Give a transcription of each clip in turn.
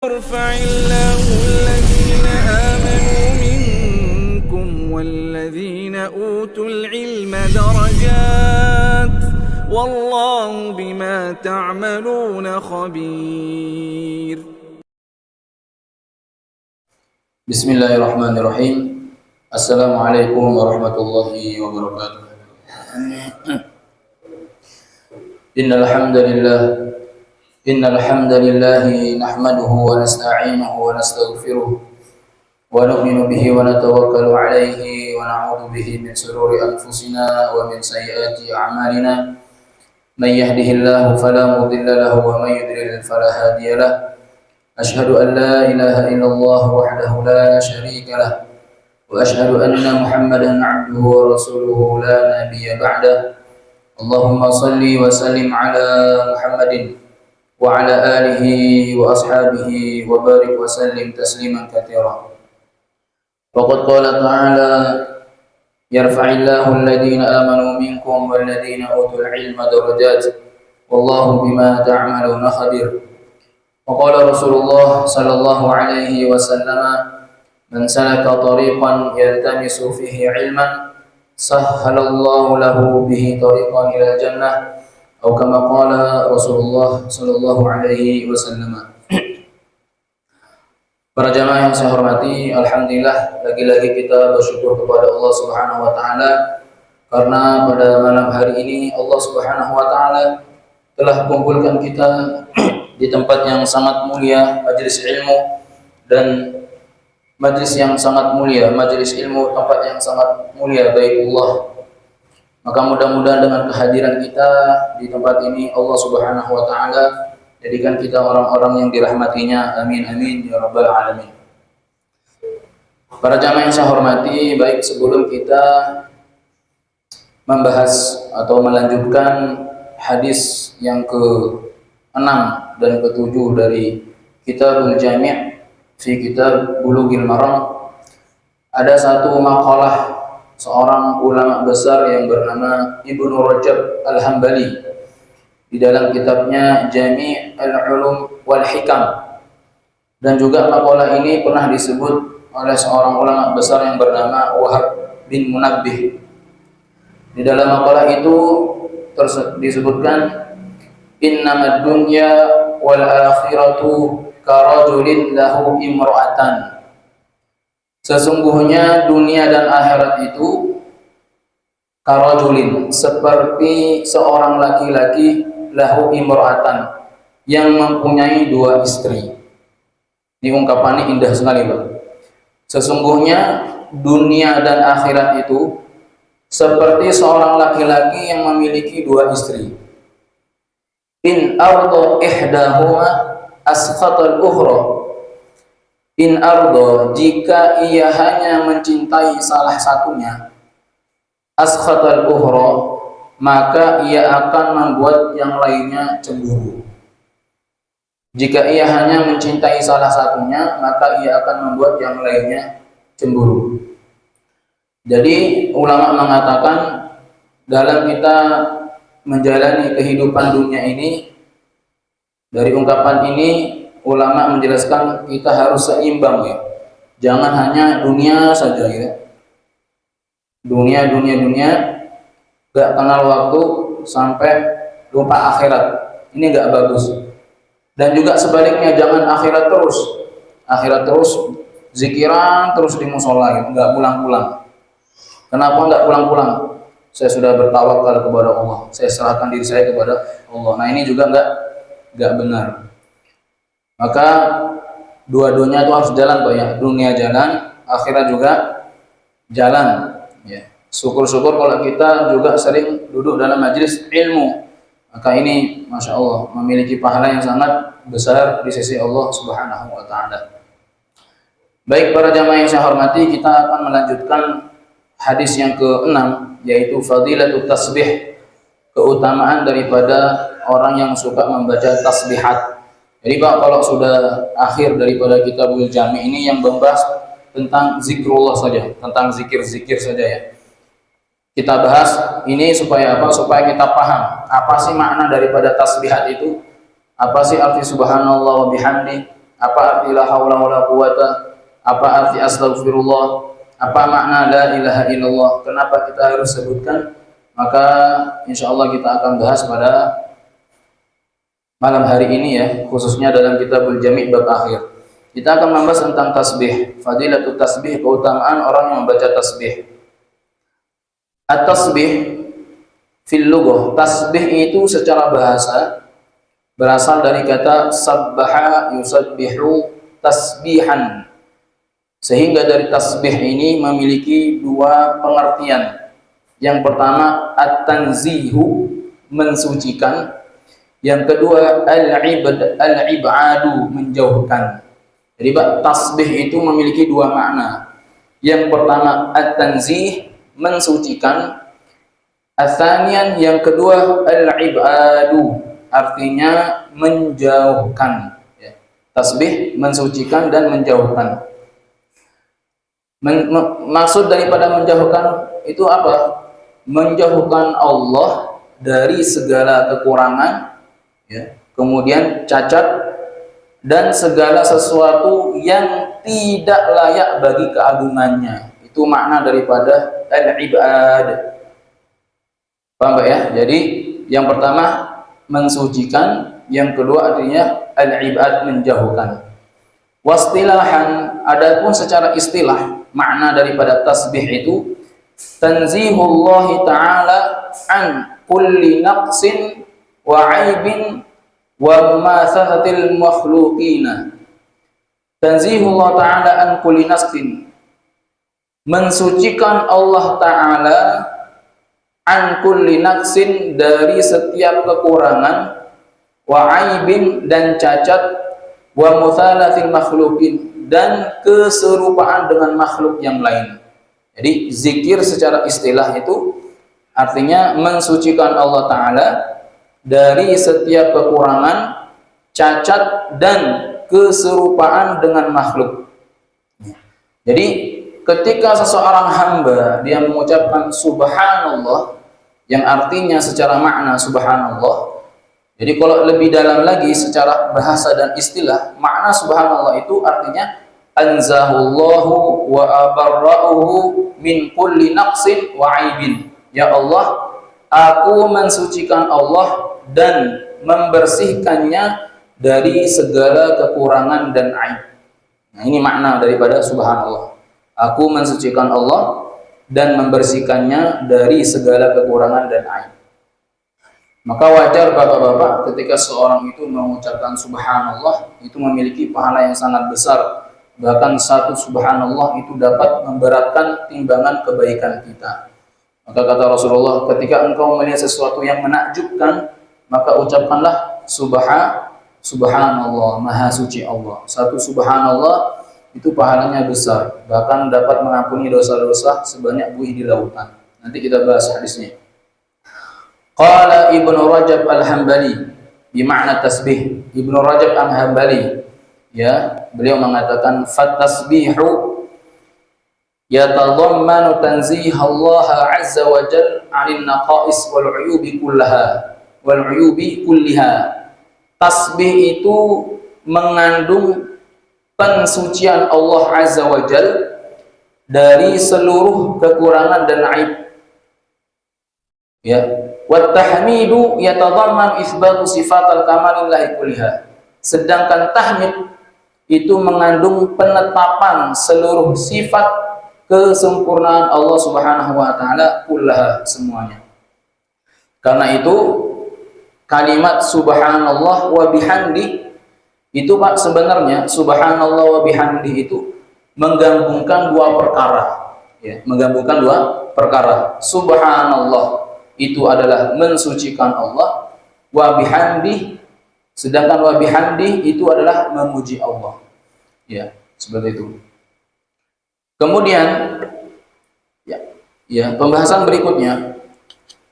يرفع الله الذين آمنوا منكم والذين أوتوا العلم درجات والله بما تعملون خبير. Bismillahirrahmanirrahim. Assalamualaikum warahmatullahi wabarakatuh. Innal hamdalillah nahmaduhu wa nasta'inuhu wa nastaghfiruh wa nu'minu bihi wa natawakkalu alayhi wa na'udzu bihi min shururi anfusina wa min sayyiati a'malina. Man yahdihillahu fala mudilla lahu wa man yudlil fala hadiya lahu. أشهد أن لا إله إلا الله وحده لا شريك له وأشهد أن محمدا عبده ورسوله لا نبي بعده. اللهم صل وسلم على محمد وعلى آله وأصحابه وبارك وسلم تسليما كثيرا. وقد قال تعالى: يرفع الله الذين آمنوا منكم والذين أوتوا العلم درجات والله بما تعملون خبير. وقال رسول الله صلى الله عليه وسلم: من سلك طريقا يلتمس فيه علما سهل الله له به طريقا إلى الجنة أو كما قال رسول الله صلى الله عليه وسلم. Para jamaah yang saya hormati, alhamdulillah lagi-lagi kita bersyukur kepada Allah Subhanahu wa taala karena pada malam hari ini Allah Subhanahu wa taala telah kumpulkan kita di tempat yang sangat mulia, majelis ilmu, dan majelis yang sangat mulia, majelis ilmu, tempat yang sangat mulia, Baitullah. Maka mudah-mudahan dengan kehadiran kita di tempat ini Allah Subhanahu wa taala jadikan kita orang-orang yang dirahmatinya. Amin amin ya rabbal alamin. Para jamaah yang saya hormati, baik sebelum kita membahas atau melanjutkan hadis yang ke-6 dan ke-7 dari Kitabul Jami' fi Kitab Bulughil Maram, ada satu makalah seorang ulama besar yang bernama Ibnu Rajab Al-Hambali di dalam kitabnya Jami' Al-Ulum wal Hikam, dan juga makalah ini pernah disebut oleh seorang ulama besar yang bernama Wahab bin Munabbih. Di dalam makalah itu disebutkan, innamad dunya wal akhiratu karajulin lahu imra'atan. Sesungguhnya dunia dan akhirat itu karajulin, seperti seorang laki-laki, lahu imra'atan, yang mempunyai dua istri. Ini ungkapannya indah sekali, Pak. Sesungguhnya dunia dan akhirat itu seperti seorang laki-laki yang memiliki dua istri. In ardo ihdahuma asqatal ukhra. In ardo, jika ia hanya mencintai salah satunya, asqatal ukhra, maka ia akan membuat yang lainnya cemburu. Jika ia hanya mencintai salah satunya, maka ia akan membuat yang lainnya cemburu. Jadi ulama mengatakan dalam kita menjalani kehidupan dunia ini, dari ungkapan ini ulama menjelaskan kita harus seimbang, ya. Jangan hanya dunia saja, ya. Dunia, gak kenal waktu sampai lupa akhirat. Ini gak bagus. Dan juga sebaliknya, jangan akhirat terus zikiran terus di musola, gitu. Gak pulang-pulang. Kenapa gak pulang-pulang? Saya sudah bertawakal kepada Allah, saya serahkan diri saya kepada Allah. Nah, ini juga enggak benar. Maka dua-duanya itu harus jalan, Pak, ya. Dunia jalan, akhirat juga jalan, ya. Syukur-syukur kalau kita juga sering duduk dalam majelis ilmu. Maka ini Masya Allah memiliki pahala yang sangat besar di sisi Allah Subhanahu wa taala. Baik para jamaah yang saya hormati, kita akan melanjutkan hadis yang ke-6, yaitu fadilatut tasbih, keutamaan daripada orang yang suka membaca tasbihat. Jadi Pak, kalau sudah akhir daripada Kitabul Jami' ini yang membahas tentang zikrullah saja, tentang zikir-zikir saja, ya. Kita bahas ini supaya apa? Supaya kita paham apa sih makna daripada tasbihat itu, apa sih arti subhanallah wa bihamdi, Apa arti la haula wala quwata? Apa arti astaghfirullah? Apa makna la ilaha illallah? Kenapa kita harus sebutkan? Maka insya Allah kita akan bahas pada malam hari ini ya, khususnya dalam kitabul Jami' bab akhir. Kita akan membahas tentang tasbih, fadilatut tasbih, keutamaan orang yang membaca tasbih. At-tasbih fil lughah, tasbih itu secara bahasa berasal dari kata sabbaha yusabbihu tasbihan. Sehingga dari tasbih ini memiliki dua pengertian. Yang pertama at-tanzihu, mensucikan. Yang kedua al-ibadu, menjauhkan. Jadi tasbih itu memiliki dua makna. Yang pertama at-tanzih, mensucikan. Ats-tsaniyan, yang kedua al-ibadu, artinya menjauhkan. Tasbih mensucikan dan menjauhkan. Maksud daripada menjauhkan itu apa? Menjauhkan Allah dari segala kekurangan, ya, kemudian cacat dan segala sesuatu yang tidak layak bagi keagungannya. Itu makna daripada al-ibad. Paham Pak ya? Jadi yang pertama mensucikan, yang kedua artinya al-ibad, menjauhkan. Wastilahan, adapun secara istilah makna daripada tasbih itu tanzihullahi ta'ala an kulli naqsin wa aibin wa mumathahatil makhluqina. Tanzihullah ta'ala an kulli naqsin, mensucikan Allah ta'ala an kulli naqsin, dari setiap kekurangan, wa aibin, dan cacat, wa muthalathil makhluqin, dan keserupaan dengan makhluk yang lain. Jadi zikir secara istilah itu artinya mensucikan Allah Ta'ala dari setiap kekurangan, cacat, dan keserupaan dengan makhluk. Jadi ketika seseorang hamba dia mengucapkan subhanallah, yang artinya secara makna subhanallah. Jadi kalau lebih dalam lagi secara bahasa dan istilah, makna subhanallah itu artinya anzahullahu wa abarra'uhu min kulli naqsin wa aibin. Ya Allah, aku mensucikan Allah dan membersihkannya dari segala kekurangan dan aib. Nah, ini makna daripada subhanallah. Aku mensucikan Allah dan membersihkannya dari segala kekurangan dan aib. Maka wajar bapak-bapak ketika seorang itu mengucapkan subhanallah itu memiliki pahala yang sangat besar. Bahkan satu subhanallah itu dapat memberatkan timbangan kebaikan kita. Maka kata Rasulullah, ketika engkau melihat sesuatu yang menakjubkan, maka ucapkanlah subhanallah, maha suci Allah. Satu subhanallah itu pahalanya besar, bahkan dapat mengampuni dosa-dosa sebanyak buih di lautan. Nanti kita bahas hadisnya. Qala Ibnu Rajab Al-Hambali bimakna tasbih. Ibnu Rajab Al-Hambali, ya, beliau mengatakan fatasbihu yatadhammanu tanzih Allah azza wa jalla 'anil naqais wal 'uyubi kulliha. Tasbih itu mengandung pensucian Allah azza wa jalla dari seluruh kekurangan dan aib. Ya, wa tahmidu yatadhamman itsbatu sifatal kamalillahi kulliha. Sedangkan tahmid itu mengandung penetapan seluruh sifat kesempurnaan Allah Subhanahu wa taala kullaha, semuanya. Karena itu kalimat subhanallah wa bihamdi itu Pak, sebenarnya subhanallah wa bihamdi itu menggabungkan dua perkara, ya, menggabungkan dua perkara. Subhanallah itu adalah mensucikan Allah, wa bihamdi, sedangkan wa bihamdi itu adalah memuji Allah. Ya, seperti itu. Kemudian pembahasan berikutnya,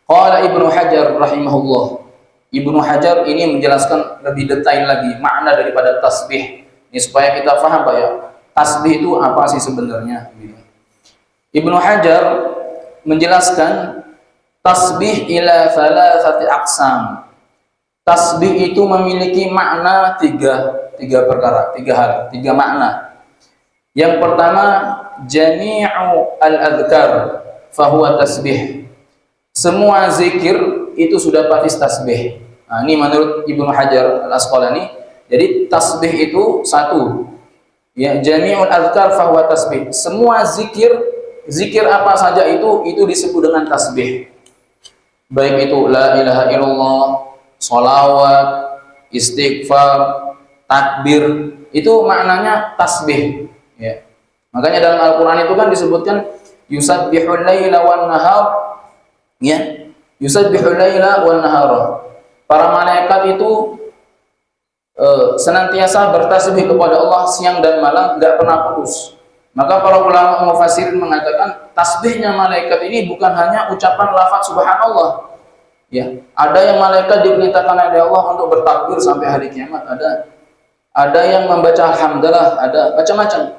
qala Ibnu Hajar rahimahullah. Ibnu Hajar ini menjelaskan lebih detail lagi makna daripada tasbih. Ini supaya kita paham Pak ya, tasbih itu apa sih sebenarnya. Ibnu Hajar menjelaskan tasbih ila thalathati aqsam. Tasbih itu memiliki makna tiga. tiga perkara, tiga hal, tiga makna. Yang pertama, jami'u al-adhkar fahuwa tasbih. Semua zikir itu sudah pasti tasbih. Nah, ini menurut Ibnu Hajar Al-Asqalani. Jadi tasbih itu satu. Ya, jami'ul adhkar fahuwa tasbih. Semua zikir apa saja itu disebut dengan tasbih. Baik itu la ilaha illallah, sholawat, istighfar, takbir, itu maknanya tasbih. Ya. Makanya dalam Al-Quran itu kan disebutkan yusabbihul laila wan nahar, ya, yusabbihul laila wan nahar. Para malaikat itu senantiasa bertasbih kepada Allah siang dan malam, nggak pernah putus. Maka para ulama mufassirin mengatakan tasbihnya malaikat ini bukan hanya ucapan lafaz subhanallah. Ya, ada yang malaikat diperintahkan oleh Allah untuk bertakbir sampai hari kiamat, ada yang membaca alhamdulillah, ada macam-macam.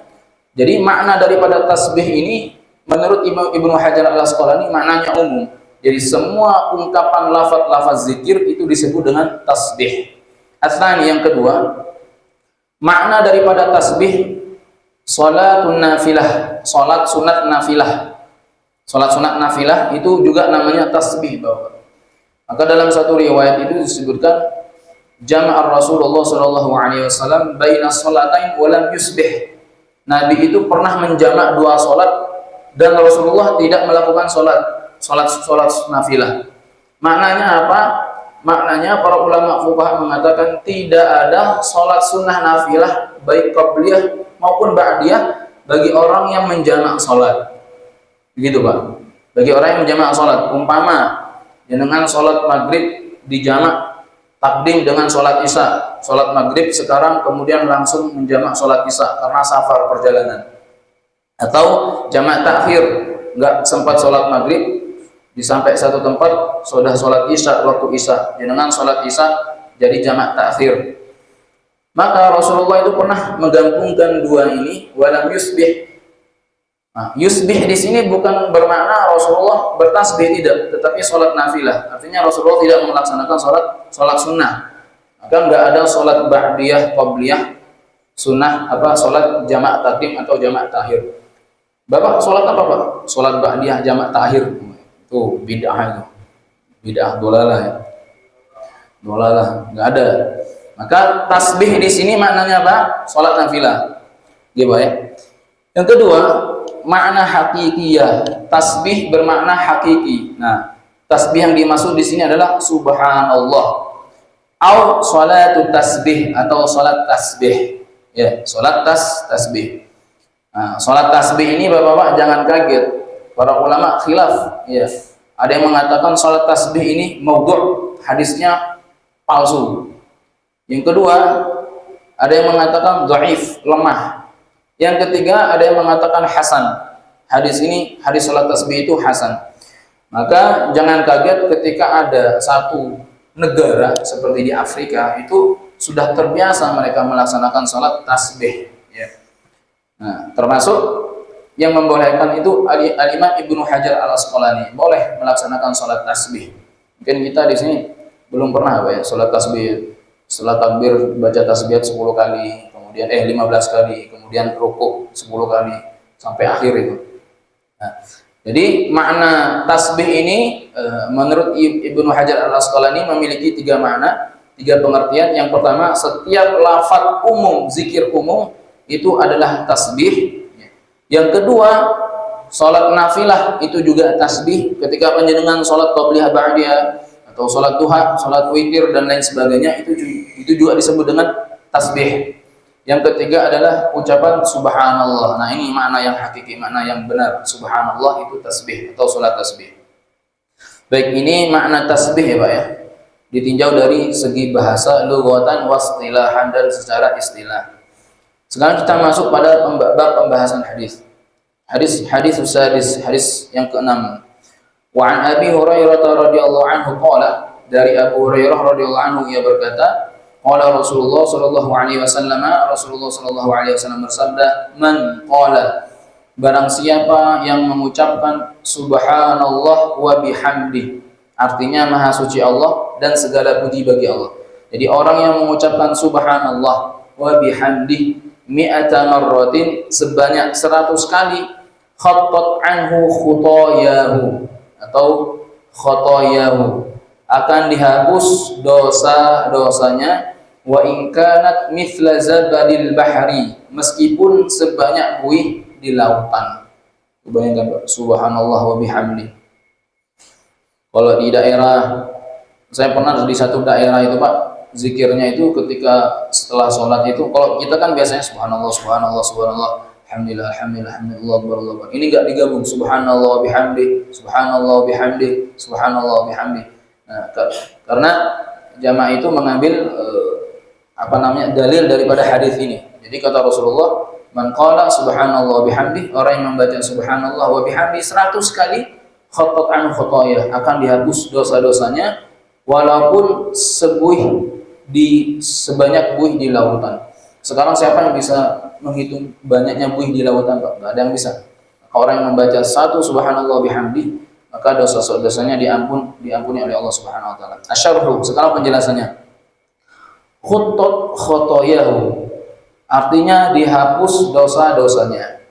Jadi makna daripada tasbih ini menurut Ibnu Hajar Al-Asqalani maknanya umum. Jadi semua ungkapan lafaz zikir itu disebut dengan tasbih. Atsani, yang kedua, makna daripada tasbih salatun nafilah, salat sunat nafilah. Salat sunat nafilah itu juga namanya tasbih, Bapak. Maka dalam satu riwayat itu disebutkan jama'a Rasulullah sallallahu alaihi wasallam baina shalatain wa lam yusbih. Nabi itu pernah menjamak dua salat dan Rasulullah tidak melakukan salat nafilah. Maknanya apa? Maknanya para ulama fuqaha mengatakan tidak ada salat sunnah nafilah baik qabliyah maupun ba'diyah bagi orang yang menjamak salat. Begitu, Pak. Bagi orang yang menjamak salat, umpama dengan salat maghrib dijamak takdim dengan salat isya, salat maghrib sekarang kemudian langsung menjamak salat isya karena safar perjalanan, atau jamak takhir, enggak sempat salat maghrib sampai satu tempat sudah salat isya waktu isya, dengan salat isya jadi jamak takhir. Maka Rasulullah itu pernah menggabungkan dua ini, walam yusbih. Nah, yusbih di sini bukan bermakna Rasulullah bertasbih, tidak, tetapi salat nafilah. Artinya Rasulullah tidak melaksanakan salat sunnah. Maka enggak ada salat ba'diyah, qabliyah, sunnah salat jamak takdim atau jamak takhir. Bapak salat apa, Pak? Salat ba'diyah jamak takhir. Itu bid'ah itu. Bid'ah dolalah ya. Dolalah, enggak ada. Maka tasbih di sini maknanya apa? Salat nafilah. Gitu ya. Yang kedua, makna hakikiyah. Tasbih bermakna hakiki. Nah, tasbih yang dimaksud di sini adalah subhanallah. Au salatu tasbih atau salat tasbih. Ya, salat tasbih. Nah, salat tasbih ini Bapak-bapak jangan kaget. Para ulama khilaf, ya. Ada yang mengatakan salat tasbih ini maudhu', hadisnya palsu. Yang kedua, ada yang mengatakan dhaif, lemah. Yang ketiga, ada yang mengatakan hasan. Hadis salat tasbih itu hasan. Maka jangan kaget ketika ada satu negara seperti di Afrika itu sudah terbiasa mereka melaksanakan salat tasbih. Ya. Nah, termasuk yang membolehkan itu Al-Imam Ibnu Hajar Al-Asqalani boleh melaksanakan salat tasbih. Mungkin kita di sini belum pernah ya salat tasbih. Setelah takbir baca tasbih 10 kali, kemudian 15 kali, kemudian rukuk 10 kali sampai akhir itu. Nah, jadi makna tasbih ini menurut Ibnu Hajar Al-Asqalani memiliki tiga makna, tiga pengertian. Yang pertama, setiap lafaz umum, zikir umum itu adalah tasbih. Yang kedua, salat nafilah itu juga tasbih. Ketika panjenengan salat qabliyah ba'diyah atau salat duha, salat witir dan lain sebagainya itu juga disebut dengan tasbih. Yang ketiga adalah ucapan subhanallah. Nah, ini makna yang hakiki, makna yang benar. Subhanallah itu tasbih atau salat tasbih. Baik, ini makna tasbih ya, Pak ya. Ditinjau dari segi bahasa, lughatan, wastilahan, dan secara istilah. Sekarang kita masuk pada bab pembahasan hadis. Hadis yang ke-6. Wa an Abi Hurairah radhiyallahu anhu qala, dari Abu Hurairah radhiyallahu anhu ia berkata, qala Rasulullah sallallahu alaihi wasallam, Rasulullah sallallahu alaihi wasallam bersabda, man qala, barang siapa yang mengucapkan subhanallah wa bihamdi, artinya maha suci Allah dan segala puji bagi Allah. Jadi orang yang mengucapkan subhanallah wa bihamdi mi'ata marratin, sebanyak 100 kali, khattat anhu khotoyahu atau khotoyahu, akan dihapus dosa-dosanya, wa in kanat mithla zabadil bahri, meskipun sebanyak buih di lautan. Bayangkan Pak, subhanallah wa bihamdi. Kalau di daerah, saya pernah di satu daerah itu Pak, zikirnya itu ketika setelah sholat itu, kalau kita kan biasanya subhanallah, subhanallah, subhanallah, alhamdulillah, alhamdulillah, alhamdulillah, Allah, Allah. Ini enggak digabung, subhanallah wa bihamdi, subhanallah wa bihamdi, subhanallah wa bihamdi. Nah, karena jamaah itu mengambil dalil daripada hadis ini. Jadi kata Rasulullah, man qala subhanallah wa bihamdi, orang yang membaca subhanallah wa bihamdi 100 kali, khattat anhu khotoyah, akan dihapus dosa-dosanya walaupun sebanyak buih di lautan. Sekarang siapa yang bisa menghitung banyaknya buih di lautan Pak? Enggak ada yang bisa. Orang yang membaca satu subhanallah bihamdi, maka dosa-dosanya diampuni oleh Allah Subhanahu wa taala. Asyarhu, sekarang penjelasannya. Khuttat khotoyahu, artinya dihapus dosa-dosanya.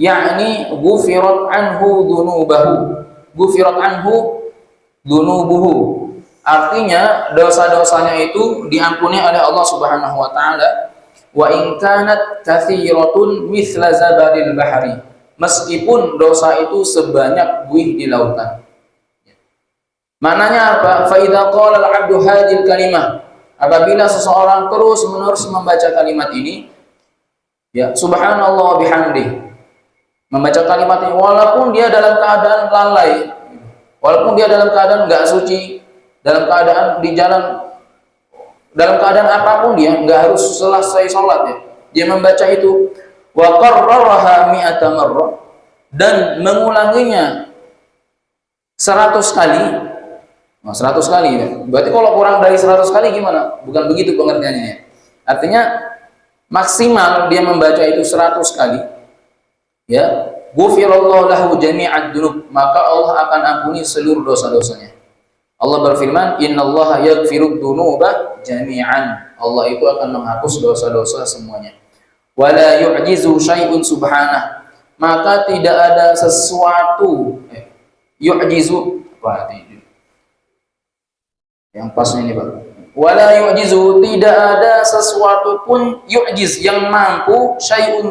Yakni ghufirat anhu dunubahu. Ghufirat anhu dunubuhu. Artinya dosa-dosanya itu diampuni oleh Allah Subhanahu wa taala. Wa in kanat katsiratun mithla zabadil bahri, meskipun dosa itu sebanyak buih di lautan. Maknanya apa? Fa idza qala al-'abdu hadhil kalimah, apabila seseorang terus-menerus membaca kalimat ini, ya subhanallah bihamdi, membaca kalimat ini walaupun dia dalam keadaan lalai, walaupun dia dalam keadaan enggak suci, dalam keadaan di jalan, dalam keadaan apapun, dia enggak harus selesai sholat ya, dia membaca itu, wa qarraraha mi'ata marrah, dan mengulanginya 100 kali. Nah, 100 kali ya. Berarti kalau kurang dari 100 kali gimana? Bukan begitu pengertiannya ya. Artinya maksimal dia membaca itu 100 kali, ya, ghufirallahu lahu jami'ad dzunub, maka Allah akan ampuni seluruh dosa-dosanya. Allah berfirman, innallaha yaghfirud dzunuba jami'an, Allah itu akan menghapus dosa-dosa semuanya. Wala yu'jizu syai'un subhanah, maka tidak ada sesuatu yu'jizu, berarti yang pasnya ini Pak. Wala yu'jizu, tidak ada sesuatu pun yu'jiz yang mampu, syai'un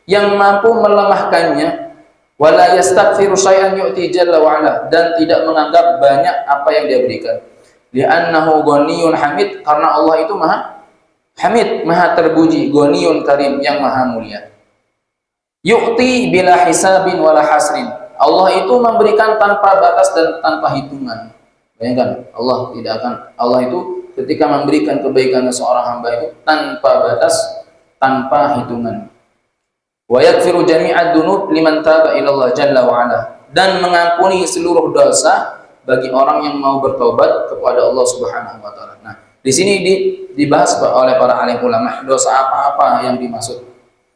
yang mampu melemahkannya. Wala yastaghfiru syai'an yu'ti jalla wa ala, dan tidak menganggap banyak apa yang dia berikan. Li'annahu ghaniyun hamid, karena Allah itu maha hamid, maha terpuji, ghaniyun karim, yang maha mulia. Yu'ti bila hisabin wala hasrin, Allah itu memberikan tanpa batas dan tanpa hitungan. Bayangkan, Allah itu ketika memberikan kebaikan seorang hamba itu tanpa batas, tanpa hitungan. Wa yaghfiru jami'ad dzunub liman taba ila Allah jalla wa ala, dan mengampuni seluruh dosa bagi orang yang mau bertobat kepada Allah Subhanahu wa taala. Nah, di sini dibahas oleh para alim ulama dosa apa-apa yang dimaksud,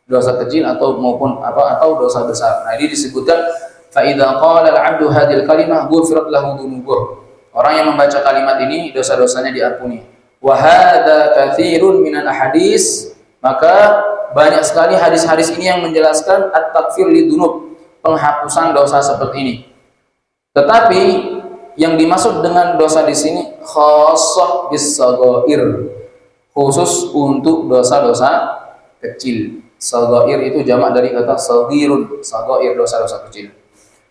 dosa kecil atau dosa besar. Nah, ini disebutkan fa idza qala al-'abdu hadhil kalimah ghufirat lahu dzunubuh. Orang yang membaca kalimat ini dosa-dosanya diampuni. Wa hadza katsirun minal ahadits, maka banyak sekali hadis-hadis ini yang menjelaskan at-takfir lidzunub, penghapusan dosa seperti ini. Tetapi yang dimaksud dengan dosa di sini khassah bis-shaghair, khusus untuk dosa-dosa kecil. Shaghair itu jamak dari kata shaghirun, shaghair, dosa-dosa kecil.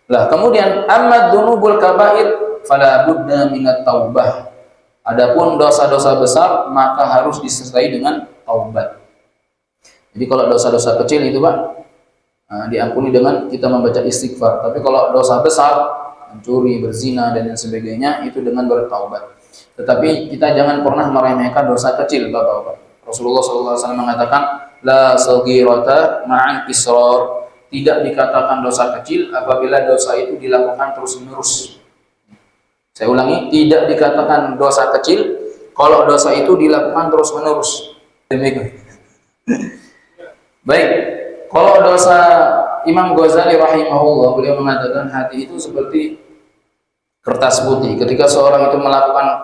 Lah, kemudian amma dzunubul kabair fala budda minat taubah. Adapun dosa-dosa besar maka harus disertai dengan taubat. Jadi kalau dosa-dosa kecil itu Pak, diampuni dengan kita membaca istighfar. Tapi kalau dosa besar, mencuri, berzina dan lain sebagainya, itu dengan bertaubat. Tetapi kita jangan pernah meremehkan dosa kecil, Bapak-bapak. Rasulullah SAW mengatakan, la saghirata ma'an israr, tidak dikatakan dosa kecil apabila dosa itu dilakukan terus-menerus. Saya ulangi, tidak dikatakan dosa kecil kalau dosa itu dilakukan terus-menerus. Baik, kalau dosa, Imam Ghazali rahimahullah, beliau mengatakan hati itu seperti kertas putih. Ketika seorang itu melakukan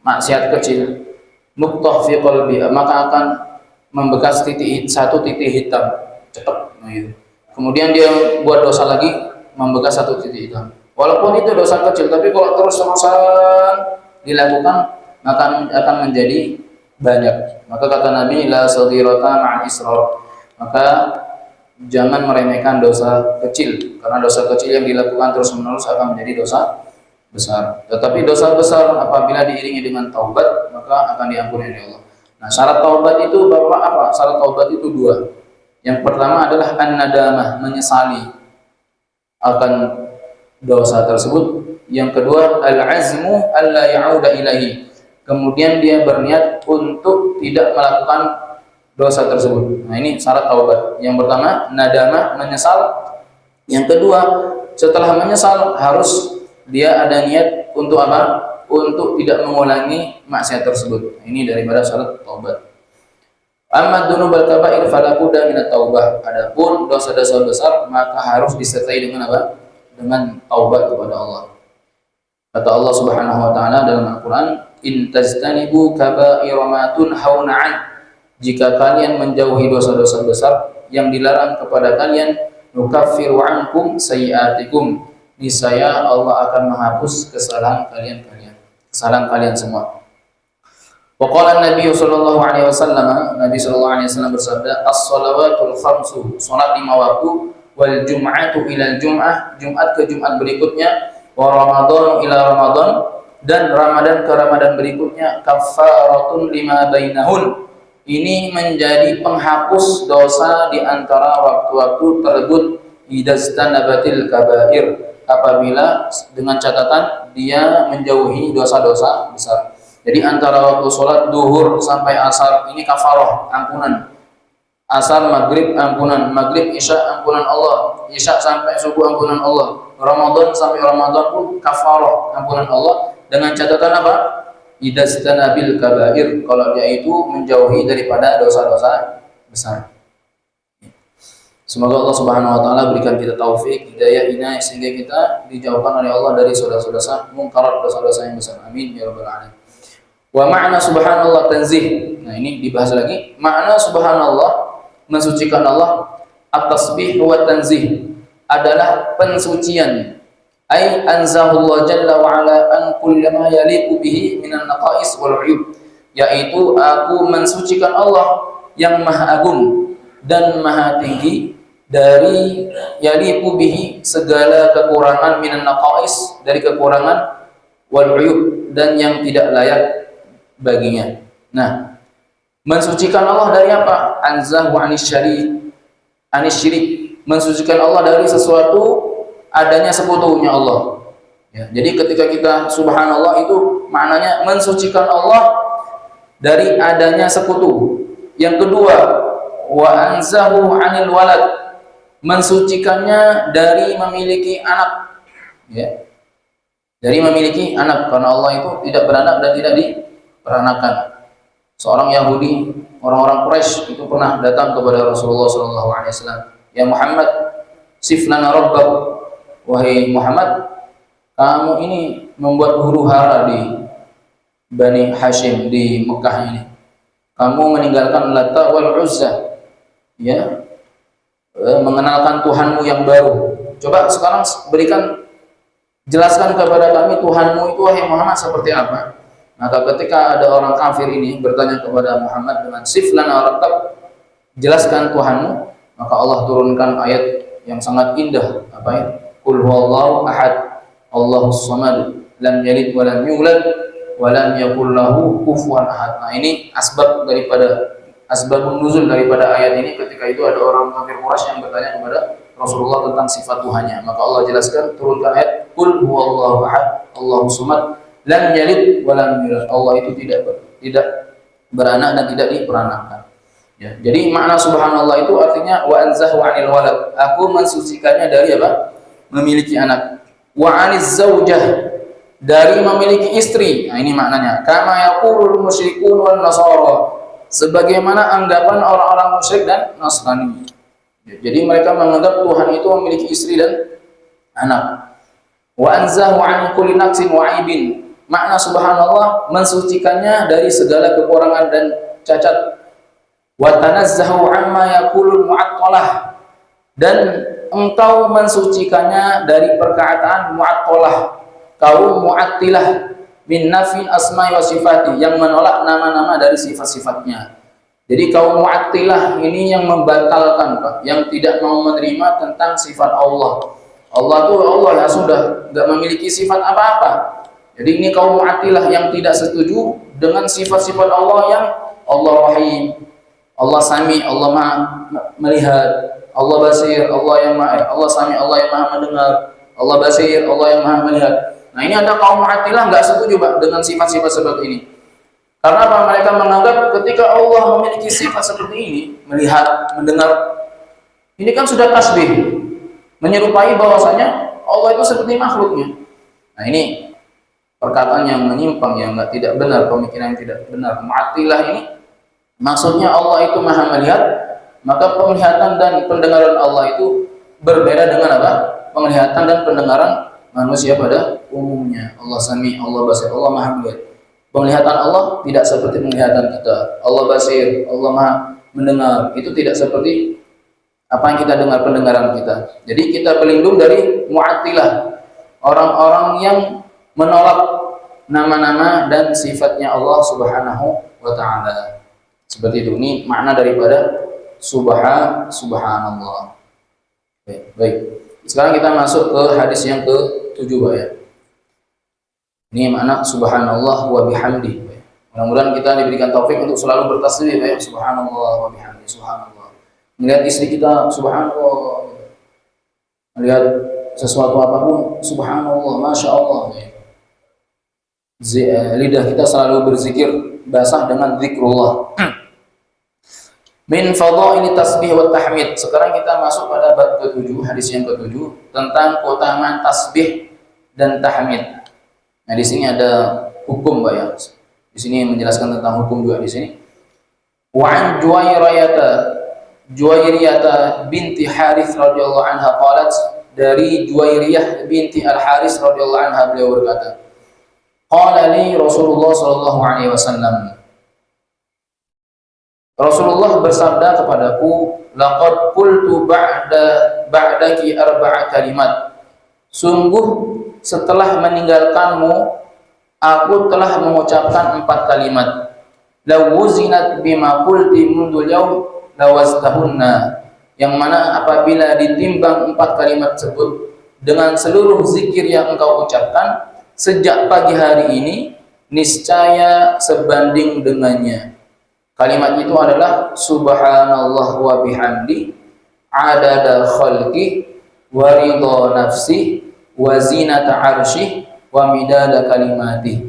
maksiat kecil, nuqtah fi qalbi, maka akan membekas satu titik hitam, cetek, nah gitu. Kemudian dia buat dosa lagi, membekas satu titik hitam. Walaupun itu dosa kecil, tapi kalau terus-terusan dilakukan akan menjadi banyak. Maka kata Nabi, la saghirata ma'al israr. Maka jangan meremehkan dosa kecil, karena dosa kecil yang dilakukan terus-menerus akan menjadi dosa besar. Tetapi dosa besar apabila diiringi dengan taubat, maka akan diampuni oleh Allah. Nah, syarat taubat itu bahwa apa? Syarat taubat itu dua. Yang pertama adalah an-nadamah, menyesali akan dosa tersebut. Yang kedua, al-azmu alla ya'uda ilaihi. Kemudian dia berniat untuk tidak melakukan dosa tersebut. Nah, ini syarat taubat. Yang pertama, nadamah, menyesal. Yang kedua, setelah menyesal harus dia ada niat untuk apa? Untuk tidak mengulangi maksiat tersebut. Nah, ini daripada syarat taubat. Amma dzunubul kaba'ir fala budda minat taubah. Adapun dosa-dosa besar maka harus disertai dengan apa? Dengan taubat kepada Allah. Kata Allah Subhanahu wa taala dalam Al-Qur'an, "In tajtanibu kaba'ira ma tunhauna 'an." Jika kalian menjauhi dosa-dosa besar yang dilarang kepada kalian, nukaffiru 'ankum sayyi'atikum. Niscaya Allah akan menghapus kesalahan kalian semua. Wa qala Nabi sallallahu alaihi wasallam, Nabi sallallahu alaihi wasallam bersabda, "As-shalawatul khamsu," salat 5 waktu, "wal jum'atu ila jum'ah," Jumat ke Jumat berikutnya, "wa Ramadan ila Ramadan," dan Ramadan ke Ramadan berikutnya, "kaffaratun lima bainahun." Ini menjadi penghapus dosa di antara waktu-waktu tersebut, idastanabatil kaba'ir, apabila dengan catatan dia menjauhi dosa-dosa besar. Jadi antara waktu sholat duhur sampai asar ini kafarah, ampunan. Asar, maghrib, ampunan. Maghrib, isya, ampunan Allah. Isya sampai subuh, ampunan Allah. Ramadan sampai Ramadan pun kafarah, ampunan Allah. Dengan catatan apa? Idastanabil kaba'ir, kalau dia itu menjauhi daripada dosa-dosa besar. Semoga Allah Subhanahu wa taala berikan kita taufik, hidayah, inayah sehingga kita dijauhkan oleh Allah dari dosa-dosa mungkarat, dosa-dosa yang besar. Amin ya rabbal alamin. Wa ma'na subhanallah tanzih. Nah, ini dibahas lagi. Makna subhanallah, mensucikan Allah, at-tasbih wa tanzih, adalah pensucian. Ai anzahullah jalla wa ala an kulli ma yaliqu bihi minan naqais wal 'uyub. Yaitu aku mensucikan Allah yang maha agung dan maha tinggi dari yaliqu bihi, segala kekurangan, minan naqais, dari kekurangan, wal 'uyub, dan yang tidak layak baginya. Nah, mensucikan Allah dari apa? Anzahu anis syirik, mensucikan Allah dari sesuatu adanya sekutunya Allah. Ya, jadi ketika kita subhanallah itu maknanya mensucikan Allah dari adanya sekutu. Yang kedua, wa anzahu anil walad, mensucikannya dari memiliki anak. Ya, dari memiliki anak, karena Allah itu tidak beranak dan tidak diperanakan. Seorang Yahudi, orang-orang Quraisy itu pernah datang kepada Rasulullah SAW. Ya Muhammad, sif lana rabbak. Wahai Muhammad, kamu ini membuat huru-hara di Bani Hashim di Mekah ini. Kamu meninggalkan Lata wal Uzza, ya, mengenalkan Tuhanmu yang baru. Coba sekarang jelaskan kepada kami Tuhanmu itu, wahai Muhammad, seperti apa? Maka ketika ada orang kafir ini bertanya kepada Muhammad dengan sif lana rabbak, jelaskan Tuhanmu, maka Allah turunkan ayat yang sangat indah. Apa ya? Qul huwallahu ahad, Allahus samad, lam yalid wa lam yulad wa lam yakul lahu kufuwan ahad. Nah, ini asbabun nuzul daripada ayat ini. Ketika itu ada orang kafir Quraisy yang bertanya kepada Rasulullah tentang sifat Tuhannya, maka Allah jelaskan, turunkan ayat Qul huwallahu ahad, Allahus samad, lam yalid wa lam yulad. Allah itu tidak beranak dan tidak diperanakan. Ya, jadi makna subhanallah itu artinya wa anzahu anil walad, aku mensucikannya dari apa? Memiliki anak. Wa aniz zaujah, dari memiliki istri. Nah, ini maknanya. Kama yaqulul musyrikun wan nasara, sebagaimana anggapan orang-orang musyrik dan Nasrani. Jadi mereka menganggap Tuhan itu memiliki istri dan anak. Wa anzahu an kulli naqsin wa aibin, makna subhanallah mensucikannya dari segala kekurangan dan cacat. wa tanazzahu amma yaqulul mu'attalah, dan engkau mensucikannya dari perkataan mu'attalah, kaum mu'attilah, min nafin asma'i wa sifati, yang menolak nama-nama dari sifat-sifatnya. Jadi kaum mu'attilah ini yang membatalkan, Pak, yang tidak mau menerima tentang sifat Allah. Allah itu Allah ya sudah, nggak memiliki sifat apa-apa. Jadi ini kaum mu'attilah yang tidak setuju dengan sifat-sifat Allah, yang Allah Rahim, Allah Sami, Allah Maha melihat, Allah Basir, Allah Sami, Allah yang Maha mendengar, Allah Basir, Allah yang Maha melihat. Nah, ini ada kaum mu'attilah nggak setuju, Pak, dengan sifat-sifat seperti ini. Karena apa? Mereka menganggap ketika Allah memiliki sifat seperti ini, melihat, mendengar, ini kan sudah tasbih, menyerupai bahwasanya Allah itu seperti makhluknya. Nah, ini perkataan yang menyimpang, yang tidak benar, pemikiran yang tidak benar. Mu'attilah ini maksudnya Allah itu Maha melihat, maka penglihatan dan pendengaran Allah itu berbeda dengan apa? Penglihatan dan pendengaran manusia pada umumnya. Allah Sami, Allah Basir, Allah Maha melihat. Penglihatan Allah tidak seperti penglihatan kita. Allah Basir, Allah Maha mendengar, itu tidak seperti apa yang kita dengar, pendengaran kita. Jadi kita berlindung dari mu'attilah, orang-orang yang menolak nama-nama dan sifatnya Allah Subhanahu wa ta'ala. Seperti itu. Ini makna daripada subhanallah. Baik. Sekarang kita masuk ke hadis yang ke-7, Pak, ya. Ini makna subhanallah wa bihamdi. Mudah-mudahan kita diberikan taufik untuk selalu bertasbih, ya. Subhanallah wa bihamdi, subhanallah. Melihat istri kita, subhanallah. Melihat sesuatu apapun, subhanallah, masya Allah, ya. Lidah kita selalu berzikir basah dengan zikrullah. Min fadhaili tasbih wa tahmid. Sekarang kita masuk pada bab ke-7, hadis yang ke-7 tentang keutamaan tasbih dan tahmid. Nah, di sini ada hukum, Pak, ya. Di sini menjelaskan tentang hukum juga di sini. Wa an Juwairiyah binti Harith radhiyallahu anha qalat, dari Juwairiyah binti Al-Haris radhiyallahu anha, beliau berkata, qala li Rasulullah sallallahu alaihi wasallam, Rasulullah bersabda kepadaku, laqad qultu ba'daki arba'a kalimat. Sungguh setelah meninggalkanmu, aku telah mengucapkan 4 kalimat. Law wuzinat bima qulti mundul yaum lawaztahunna. Yang mana apabila ditimbang 4 kalimat tersebut dengan seluruh zikir yang engkau ucapkan sejak pagi hari ini, niscaya sebanding dengannya. Kalimat itu adalah subhanallah wa bihamdi, adada khalqi, wa ridha nafsi, wa zinata arsyih, wa midada kalimati.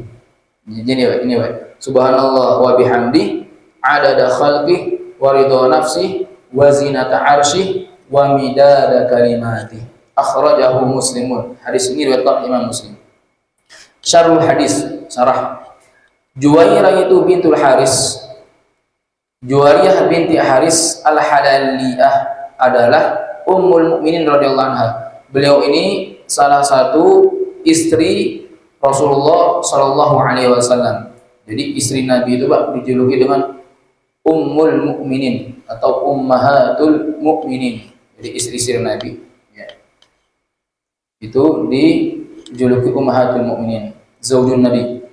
Ini Pak. Subhanallah wa bihamdi, adada khalqi, wa ridha nafsi, wa zinata arsyih, wa midada kalimati. Akhrajahu Muslimun. Hadis ini riwayat Imam Muslim. Syarhul hadis, syarah. Juwairiyah itu bintul Haris. Juwairiyah binti Haris Al-Halaliyah adalah Ummul Mukminin radhiyallahu anha. Beliau ini salah satu istri Rasulullah sallallahu alaihi wasallam. Jadi istri Nabi itu, Pak, dijuluki dengan Ummul Mukminin atau Ummahatul Mukminin. Jadi istri-istri Nabi, ya. Itu dijuluki Ummahatul Mukminin, zaujun Nabi.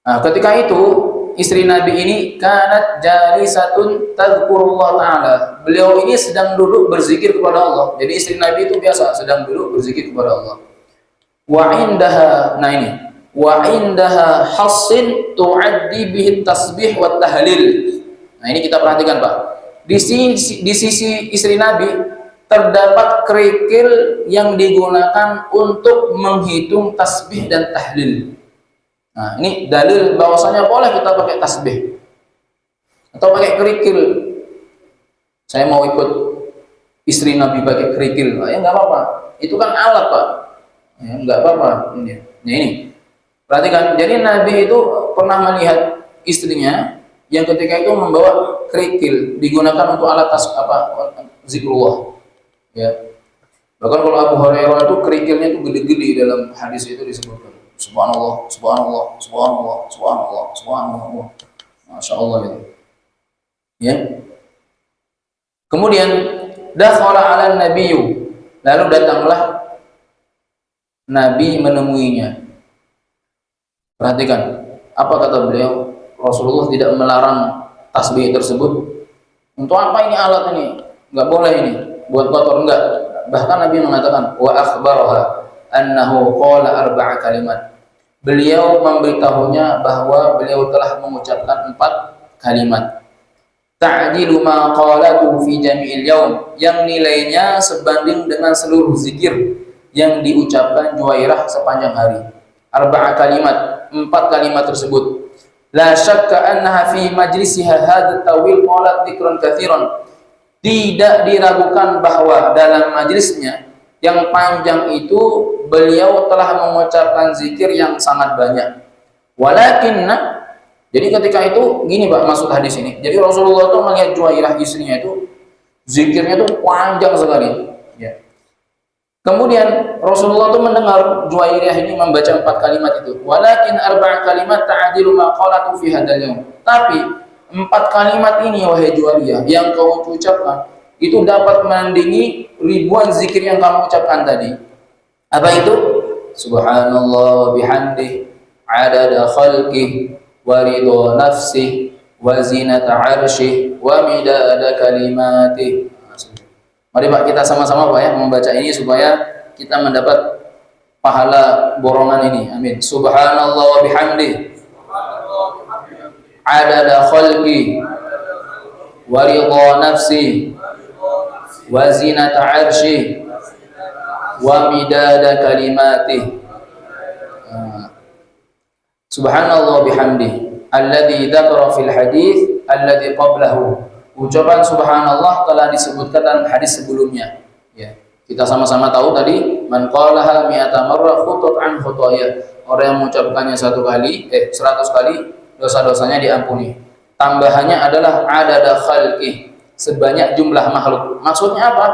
Nah, ketika itu istri Nabi ini kanat jalisatun tadhkurullah ta'ala. Beliau ini sedang duduk berzikir kepada Allah. Jadi istri Nabi itu biasa sedang duduk berzikir kepada Allah. Wa indaha, nah ini, wa indaha hassin tu'addi bihi tasbih wa tahlil. Nah, ini kita perhatikan, Pak. Di sisi istri Nabi terdapat kerikil yang digunakan untuk menghitung tasbih dan tahlil. Nah, ini dalil bahwasanya boleh kita pakai tasbih atau pakai kerikil. Saya mau ikut istri Nabi pakai kerikil, ya nggak apa-apa. Itu kan alat, Pak. Ya, nggak apa-apa. Ini perhatikan. Jadi Nabi itu pernah melihat istrinya yang ketika itu membawa kerikil digunakan untuk alat zikrullah. Ya. Bahkan kalau Abu Hurairah itu kerikilnya itu gede-gede, dalam hadis itu disebutkan. Subhanallah, subhanallah, subhanallah, subhanallah, subhanallah. Masya Allah itu. Ya. Kemudian dakhala 'ala nabiyyu, lalu datanglah Nabi menemuinya. Perhatikan, apa kata beliau? Rasulullah tidak melarang tasbih tersebut. Untuk apa ini alat ini? Enggak boleh ini. Buat kotor enggak. Bahkan Nabi mengatakan wa akhbaraha annahu qala arba'a kalimat. Beliau memberitahunya bahwa beliau telah mengucapkan 4 kalimat. Ta'dilu ma qalatu fi jami'il yaum, yang nilainya sebanding dengan seluruh zikir yang diucapkan Juwairah sepanjang hari. Arba'a kalimat, 4 kalimat tersebut. La syakka annaha fi majlisiha hadha tawil qalat dzikran katsiran. Tidak diragukan bahwa dalam majlisnya yang panjang itu beliau telah mengucapkan zikir yang sangat banyak. Walakinna, jadi ketika itu gini Pak maksud hadis ini. Jadi Rasulullah itu melihat Juwairah istrinya itu zikirnya itu panjang sekali. Ya. Kemudian Rasulullah itu mendengar Juwairah ini membaca 4 kalimat itu. Walakin arba'a kalimat ta'dilu ma qalatu fi hadzal yaum. Tapi 4 kalimat ini wahai Juwairah yang kau ucapkan itu dapat menandingi ribuan zikir yang kamu ucapkan tadi. Apa itu? Subhanallah bihamdihi, adada khalqihi, wa ridha nafsihi, wa zinata 'arsyihi, wa midada kalimatihi. Mari Pak kita sama-sama Pak ya membaca ini supaya kita mendapat pahala borongan ini. Amin. Subhanallah wa bihamdihi, adada khalqihi, wa ridha nafsihi, wa zinata 'arsyihi, wa midada kalimatih. Subhanallah bihamdihi alladzi dzakara fil hadits alladzi qablahu. Ucapan subhanallah telah disebutkan dalam hadis sebelumnya. Ya. Kita sama-sama tahu tadi man qalaha mi'ata marrah khutat an khutaya. Orang yang mengucapkannya 100 kali dosa-dosanya diampuni. Tambahannya adalah adada khalqih, sebanyak jumlah makhluk. Maksudnya apa?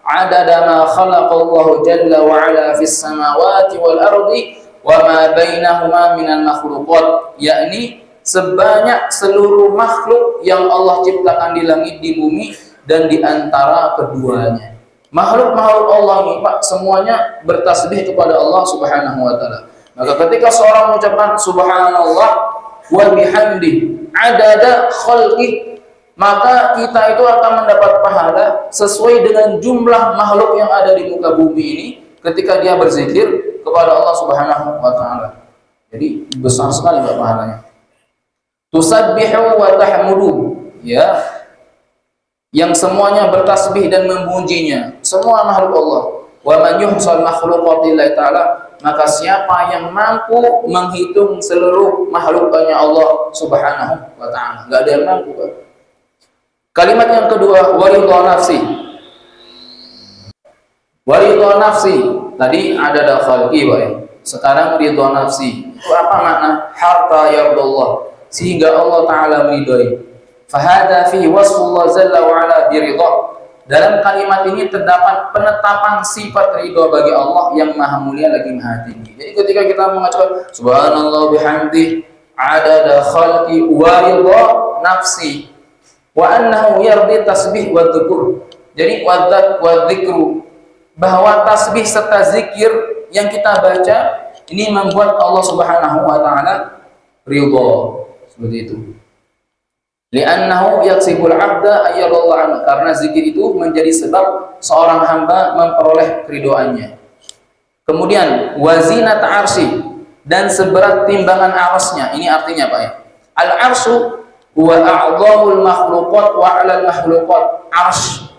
Adada ma khalaqallahu jalla wa ala fis samawati wal ardi wa ma bainahuma minal makhluqat, yakni sebanyak seluruh makhluk yang Allah ciptakan di langit, di bumi dan di antara keduanya. Makhluk-makhluk Allah ini Pak semuanya bertasbih kepada Allah Subhanahu wa taala. Maka ketika seorang mengucapkan subhanallah wa bihamdi adada khalqih, maka kita itu akan mendapat pahala sesuai dengan jumlah makhluk yang ada di muka bumi ini ketika dia berzikir kepada Allah Subhanahu wa taala. Jadi besar sekali Pak pahalanya. Tusabbihu wa tahmudu, ya. Yang semuanya bertasbih dan memujinya, semua makhluk Allah. Wa man yuhsal makhluqatillahi ta'ala, maka siapa yang mampu menghitung seluruh makhluknya Allah Subhanahu wa taala. Enggak ada yang mampu, Pak. Kalimat yang kedua, waridha nafsi. Waridha nafsi. Tadi ada khalqi, Pak. Sekarang ridha nafsi. Itu apa makna? Harta yardallah, sehingga Allah taala meridai. Fahada fi wasfullah jalla wa ala biridha. Dalam kalimat ini terdapat penetapan sifat ridha bagi Allah yang maha mulia lagi maha tinggi. Jadi ketika kita mengucapkan subhanallah bihamdi adada khalqi wa ridha nafsi wa annahu yardi tasbih wa dzikr. Jadi wadzat wa dzikru, bahwa tasbih serta zikir yang kita baca ini membuat Allah Subhanahu wa taala ridha. Seperti itu. Li'annahu yaksibul 'abda ayyadallahu anhu, karena zikir itu menjadi sebab seorang hamba memperoleh keridhaannya. Kemudian wazinat 'arsy, dan seberat timbangan arsy-nya. Ini artinya Pak ya. Al-arsyu huwa a'dhamul makhluqat wa 'alal makhluqat. Arsy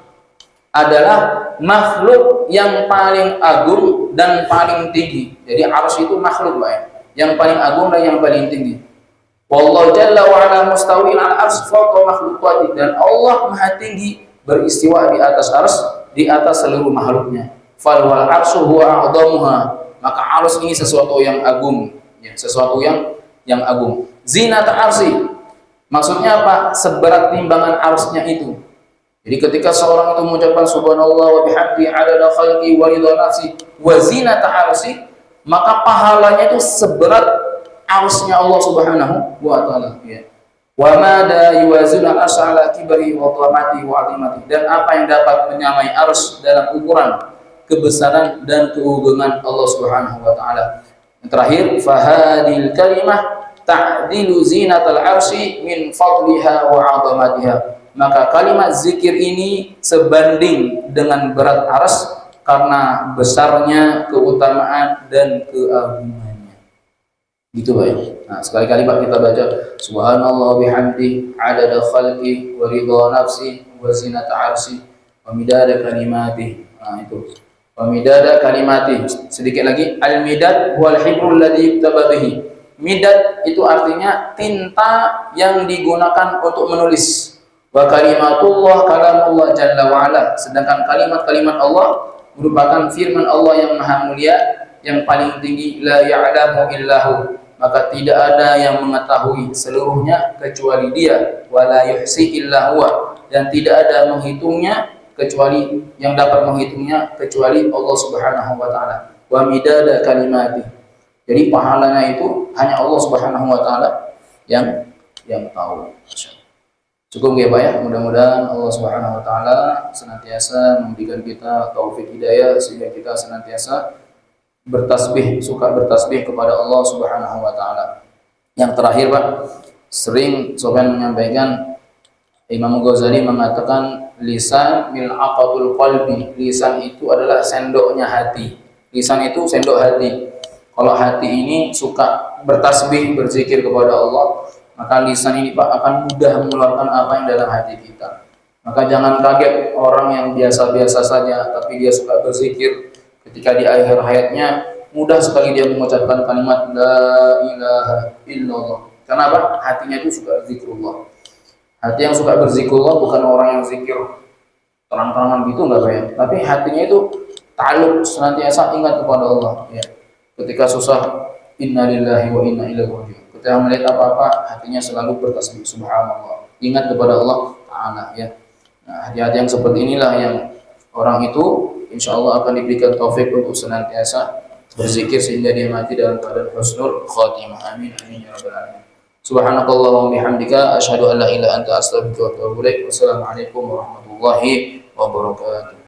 adalah makhluk yang paling agung dan paling tinggi. Jadi arsy itu makhluk Pak ya, yang paling agung dan yang paling tinggi. Wallahu jalla wa ala mustawil al-arsy fawqa makhluqati, dan Allah maha tinggi beristiwa di atas arsy, di atas seluruh makhluknya. Fal wal arsyu huwa a'dhamuha, maka arsy ini sesuatu yang agung, ya, sesuatu yang agung. Zinat arsy, maksudnya apa? Seberat timbangan arsy-nya itu. Jadi ketika seorang itu mengucapkan subhanallah wa bihamdi adada khalqi wa ridha nafsi wa zinat arsy, maka pahalanya itu seberat arsy-nya Allah Subhanahu wa taala, ya. Wa mada yuwazuna arsy ala kibri wa dhamati wa 'azimati, dan apa yang dapat menyamai arsy dalam ukuran kebesaran dan keagungan Allah Subhanahu wa taala. Yang terakhir, fahadil kalimah ta'dilu zinatal arsy min fadliha wa 'azamatiha. Maka kalimat zikir ini sebanding dengan berat arsy karena besarnya keutamaan dan keagungannya. Gitu Pak ya. Nah, sekali-kali Pak kita baca subhanallah bihamdi adada khalqi wa ridha nafsi wa zinata arsy wa midada kalimati. Nah, itu. Wa midada kalimati. Sedikit lagi, al-midad wal hibrul ladzi yuktaba bihi. Midad itu artinya tinta yang digunakan untuk menulis. Wa kalimatullah kalamullah jalla wa ala. Sedangkan kalimat-kalimat Allah merupakan firman Allah yang maha mulia, yang paling tinggi, la ya'lamu illahu, maka tidak ada yang mengetahui seluruhnya kecuali Dia, wala yuhsi illa huwa, dan tidak ada menghitungnya kecuali yang dapat menghitungnya kecuali Allah Subhanahu wa taala. Wa midada kalimati. Jadi pahalanya itu hanya Allah Subhanahu wa taala yang tahu. Cukup ya Pak ya. Mudah-mudahan Allah Subhanahu wa taala senantiasa memberikan kita taufik hidayah sehingga kita senantiasa bertasbih, suka bertasbih kepada Allah Subhanahu wa taala. Yang terakhir Pak, sering Sofyan menyampaikan, Imam Ghazali mengatakan lisan mil'aqatul qalbi. Lisan itu adalah sendoknya hati. Lisan itu sendok hati. Kalau hati ini suka bertasbih, berzikir kepada Allah, maka lisan ini Pak akan mudah mengeluarkan apa yang dalam hati kita. Maka jangan kaget orang yang biasa-biasa saja tapi dia suka berzikir, ketika di akhir hayatnya mudah sekali dia mengucapkan kalimat la ilaha illallah. Karena apa? Hatinya itu suka zikrullah. Hati yang suka berzikrullah bukan orang yang zikir terang-terangan gitu, enggak Pak ya. Tapi hatinya itu ta'alluq, senantiasa ingat kepada Allah ya. Ketika susah, innalillahi wa inna ilaihi raji'un. Ketika melihat apa-apa, hatinya selalu bertasbih subhanallah, ingat kepada Allah Ta'ala ya. Nah, hati-hati yang seperti inilah yang orang itu insya Allah akan diberikan taufik untuk senantiasa berzikir sehingga dia mati dalam keadaan husnul khatimah. Amin amin ya rabbal alamin. Subhanakallahumma bihamdika asyhadu an la ilaha illa anta astaghfiruka wa atubu ilaik. Wassalamualaikum warahmatullahi wabarakatuh.